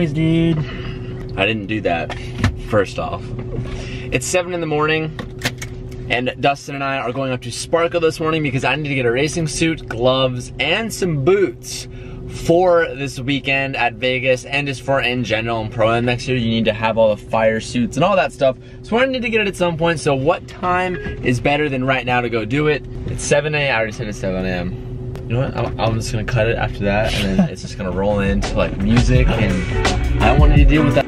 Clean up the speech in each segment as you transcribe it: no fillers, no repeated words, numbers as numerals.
noise, dude. I didn't do that, first off. It's 7 in the morning, and Dustin and I are going up to Sparco this morning because I need to get a racing suit, gloves, and some boots for this weekend at Vegas, and just for in general and Pro-Am next year. You need to have all the fire suits and all that stuff. So I need to get it at some point. So what time is better than right now to go do it? It's 7 a.m. I already said it's 7 a.m. You know what? I'm just gonna cut it after that, and then it's just gonna roll into like music, and I don't want to deal with that.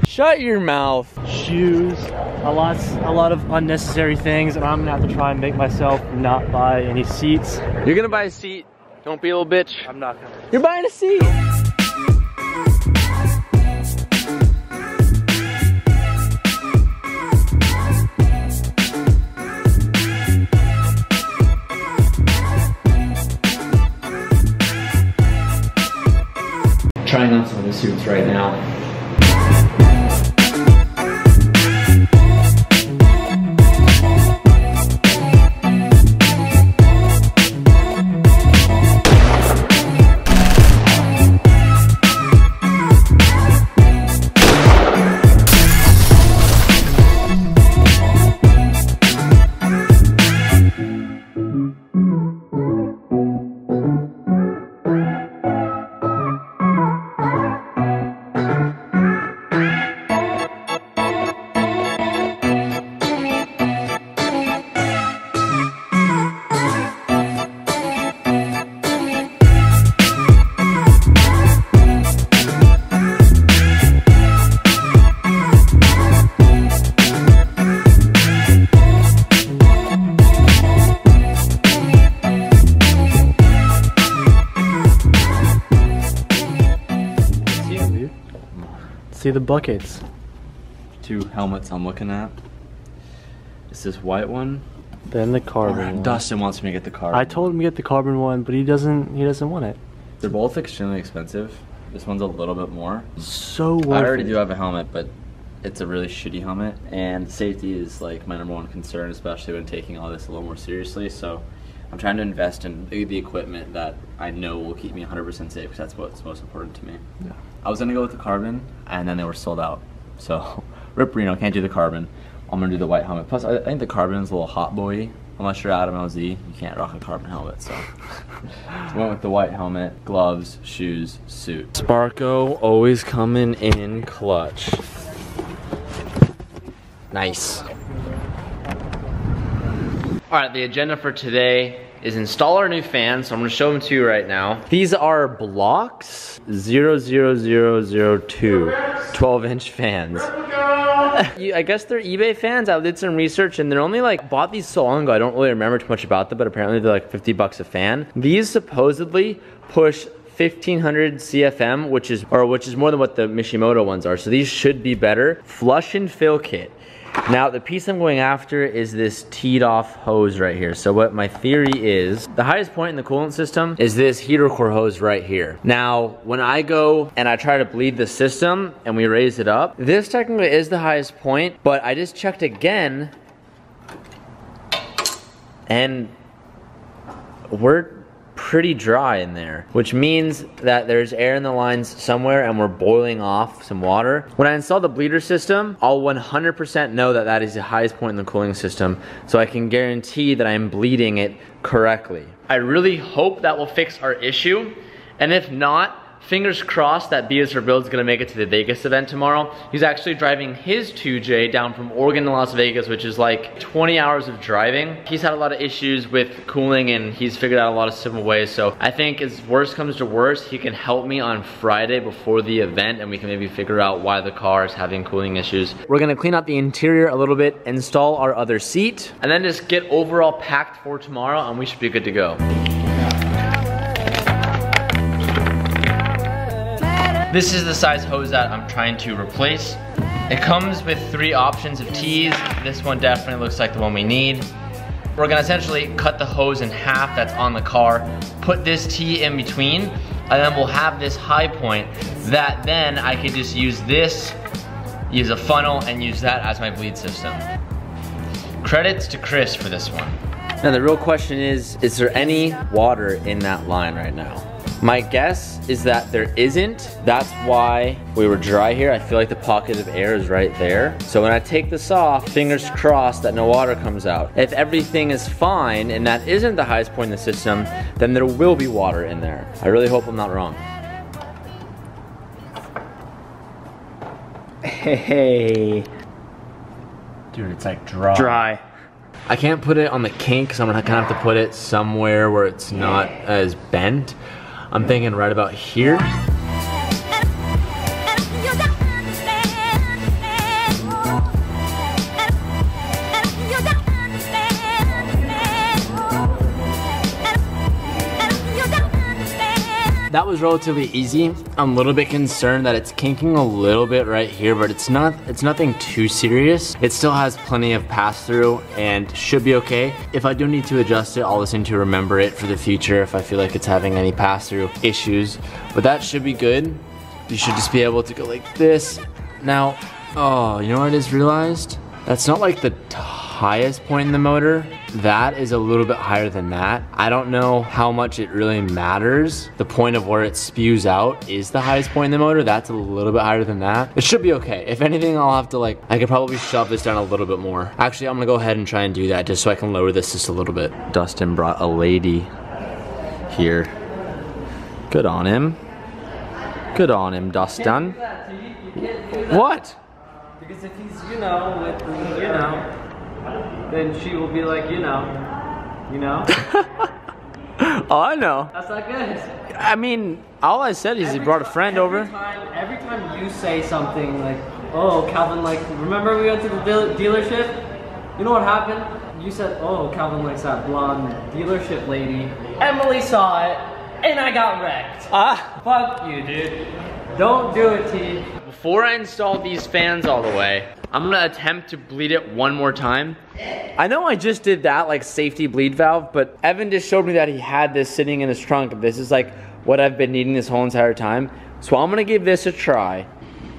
Shut your mouth. Shoes, a lot of unnecessary things, and I'm gonna have to try and make myself not buy any seats. You're gonna buy a seat. Don't be a little bitch. I'm not gonna. You're buying a seat. Trying on some of the suits right now. See the buckets. 2 helmets I'm looking at. It's this white one. Then the carbon one. Dustin wants me to get the carbon. I told him to get the carbon one, but he doesn't want it. They're both extremely expensive. This one's a little bit more. So worth it. I already do have a helmet, but it's a really shitty helmet, and safety is like my #1 concern, especially when taking all this a little more seriously. So I'm trying to invest in the equipment that I know will keep me 100% safe, because that's what's most important to me. Yeah. I was gonna go with the carbon, and then they were sold out. So, Rip Reno, can't do the carbon. I'm gonna do the white helmet. Plus, I think the carbon is a little hot boy. Unless you're Adam LZ, you can't rock a carbon helmet, so. So went with the white helmet, gloves, shoes, suit. Sparco always coming in clutch. Nice. All right, the agenda for today is install our new fans. So I'm gonna show them to you right now. These are Blocks 00002 12-inch fans. I guess they're eBay fans. I did some research and they're only like, bought these so long ago, I don't really remember too much about them, but apparently they're like 50 bucks a fan. These supposedly push 1500 CFM, which is more than what the Mishimoto ones are. So these should be better. Flush and fill kit. Now the piece I'm going after is this teed off hose right here. So what my theory is, the highest point in the coolant system is this heater core hose right here. Now when I go and I try to bleed the system and we raise it up, this technically is the highest point, but I just checked again and we're pretty dry in there, which means that there's air in the lines somewhere and we're boiling off some water. When I install the bleeder system, I'll 100% know that that is the highest point in the cooling system, so I can guarantee that I'm bleeding it correctly. I really hope that will fix our issue, and if not, fingers crossed that BS for Build's gonna make it to the Vegas event tomorrow. He's actually driving his 2J down from Oregon to Las Vegas, which is like 20 hours of driving. He's had a lot of issues with cooling and he's figured out a lot of simple ways. So I think as worst comes to worst, he can help me on Friday before the event and we can maybe figure out why the car is having cooling issues. We're gonna clean out the interior a little bit, install our other seat, and then just get overall packed for tomorrow and we should be good to go. This is the size hose that I'm trying to replace. It comes with 3 options of tees. This one definitely looks like the one we need. We're gonna essentially cut the hose in half that's on the car, put this tee in between, and then we'll have this high point that then I can just use this, use a funnel, and use that as my bleed system. Credits to Chris for this one. Now the real question is there any water in that line right now? My guess is that there isn't. That's why we were dry here. I feel like the pocket of air is right there. So when I take this off, fingers crossed that no water comes out. If everything is fine and that isn't the highest point in the system, then there will be water in there. I really hope I'm not wrong. Hey. Dude, it's like dry. Dry. I can't put it on the kink because I'm gonna kind of have to put it somewhere where it's not as bent. I'm thinking right about here. That was relatively easy. I'm a little bit concerned that it's kinking a little bit right here, but it's nothing too serious. It still has plenty of pass through and should be okay. If I do need to adjust it, I'll listen to remember it for the future if I feel like it's having any pass through issues, but that should be good. You should just be able to go like this. Now, oh, you know what I just realized? That's not like the highest point in the motor. That is a little bit higher than that. I don't know how much it really matters. The point of where it spews out is the highest point in the motor. That's a little bit higher than that. It should be okay. If anything, I'll have to I could probably shove this down a little bit more. Actually, I'm gonna go ahead and try and do that just so I can lower this just a little bit. Dustin brought a lady here. Good on him. Good on him, Dustin. What? Because if he's, then she will be like, Oh, I know. That's not good. I mean, all I said is he brought a friend over. Every time you say something like, oh, Calvin, remember we went to the dealership? You know what happened? You said, oh, Calvin likes that blonde dealership lady. Emily saw it, and I got wrecked. Fuck you, dude. Don't do it, T. Before I install these fans all the way, I'm gonna attempt to bleed it one more time. I know I just did that safety bleed valve, but Evan just showed me that he had this sitting in his trunk. This is what I've been needing this whole entire time. So I'm gonna give this a try.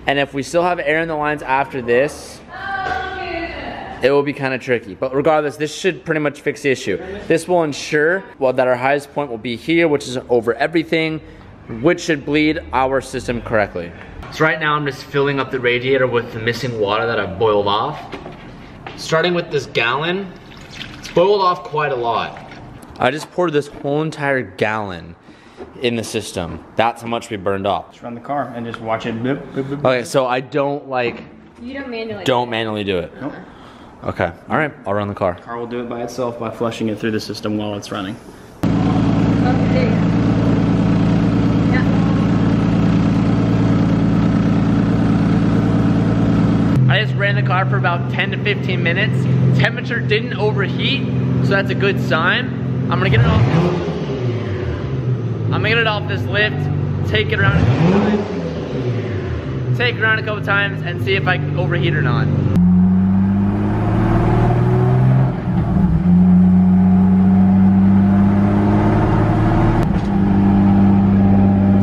And if we still have air in the lines after this, it will be kind of tricky. But regardless, this should pretty much fix the issue. This will ensure that our highest point will be here, which is over everything, which should bleed our system correctly. So right now I'm just filling up the radiator with the missing water that I've boiled off. Starting with this gallon, it's boiled off quite a lot. I just poured this whole entire gallon in the system. That's how much we burned off. Just run the car and just watch it. Boop, boop, boop. Okay, so I don't You don't manually do it. Nope. Okay, all right, I'll run the car. Car will do it by itself by flushing it through the system while it's running. Okay. I just ran the car for about 10 to 15 minutes. Temperature didn't overheat, so that's a good sign. I'm gonna get it off this lift, take it around a couple times and see if I overheat or not.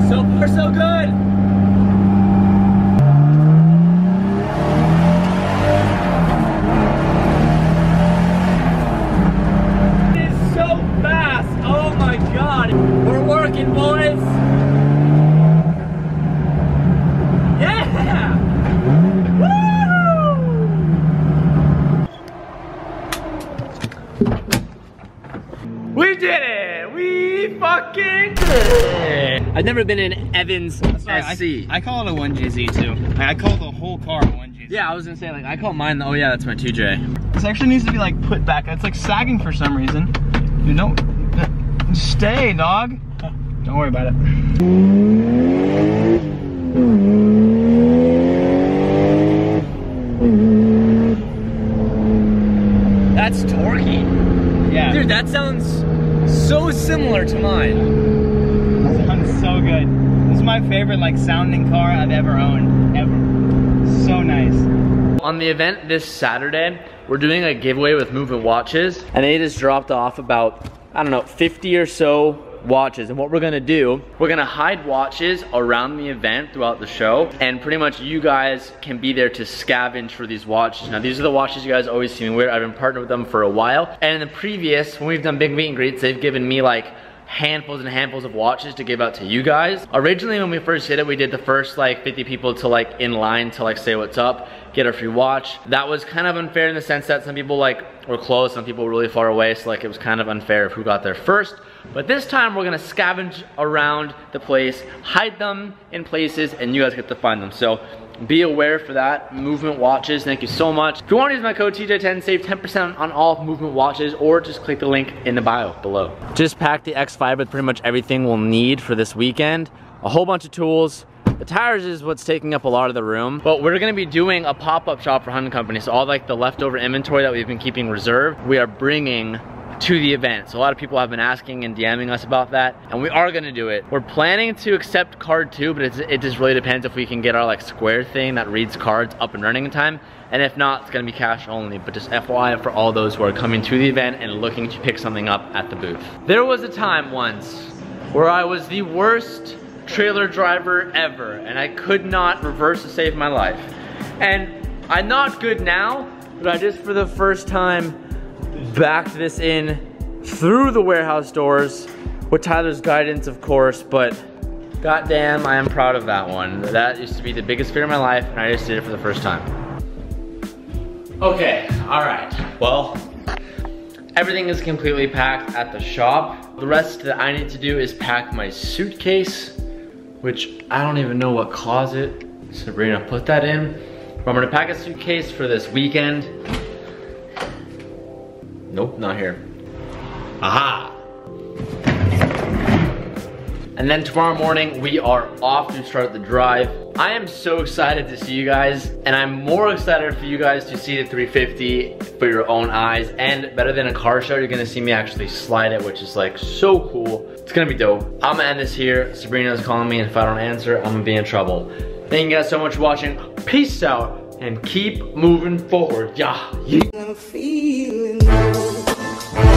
So far, so good. Boys! Yeah! Woo! We did it! We fucking did it! I've never been in Evan's SC. I call it a 1GZ too. I call the whole car a 1GZ. Yeah, I was gonna say I call mine, oh yeah, that's my 2J. This actually needs to be put back. It's sagging for some reason. You don't stay, dog. Don't worry about it. That's torquey. Yeah. Dude, that sounds so similar to mine. That sounds so good. This is my favorite sounding car I've ever owned, ever. So nice. On the event this Saturday, we're doing a giveaway with movement watches, and they just dropped off about, I don't know, 50 or so watches. And what we're gonna do, we're gonna hide watches around the event throughout the show, and pretty much you guys can be there to scavenge for these watches. Now these are the watches you guys always see me wear. I've been partnered with them for a while, and in the previous, when we've done big meet and greets, they've given me like handfuls and handfuls of watches to give out to you guys. Originally when we first did it, we did the first like 50 people to like in line to like say what's up, get a free watch. That was kind of unfair in the sense that some people like were close, some people were really far away, so like it was kind of unfair of who got there first. But this time we're gonna scavenge around the place, hide them in places, and you guys get to find them. So be aware for that. Movement watches, thank you so much. If you want to use my code TJ10, save 10% on all movement watches, or just click the link in the bio below. Just packed the X5 with pretty much everything we'll need for this weekend. A whole bunch of tools. The tires is what's taking up a lot of the room, but we're gonna be doing a pop-up shop for Hunting Company. So all like the leftover inventory that we've been keeping reserved, we are bringing to the event. So a lot of people have been asking and DMing us about that, and we are gonna do it. We're planning to accept card too, but it just really depends if we can get our like Square thing that reads cards up and running in time. And if not, it's gonna be cash only. But just FYI for all those who are coming to the event and looking to pick something up at the booth. There was a time once where I was the worst trailer driver ever, and I could not reverse to save my life. And I'm not good now, but I just for the first time backed this in through the warehouse doors with Tyler's guidance, of course, but goddamn, I am proud of that one. That used to be the biggest fear of my life, and I just did it for the first time. Okay, all right, well, everything is completely packed at the shop. The rest that I need to do is pack my suitcase, which I don't even know what closet Sabrina put that in. But I'm gonna pack a suitcase for this weekend. Nope, not here. Aha! And then tomorrow morning, we are off to start the drive. I am so excited to see you guys, and I'm more excited for you guys to see the 350 for your own eyes. And better than a car show, you're gonna see me actually slide it, which is like so cool. It's gonna be dope. I'm gonna end this here. Sabrina's calling me, and if I don't answer, I'm gonna be in trouble. Thank you guys so much for watching. Peace out, and keep moving forward. Yeah. I'm feeling low.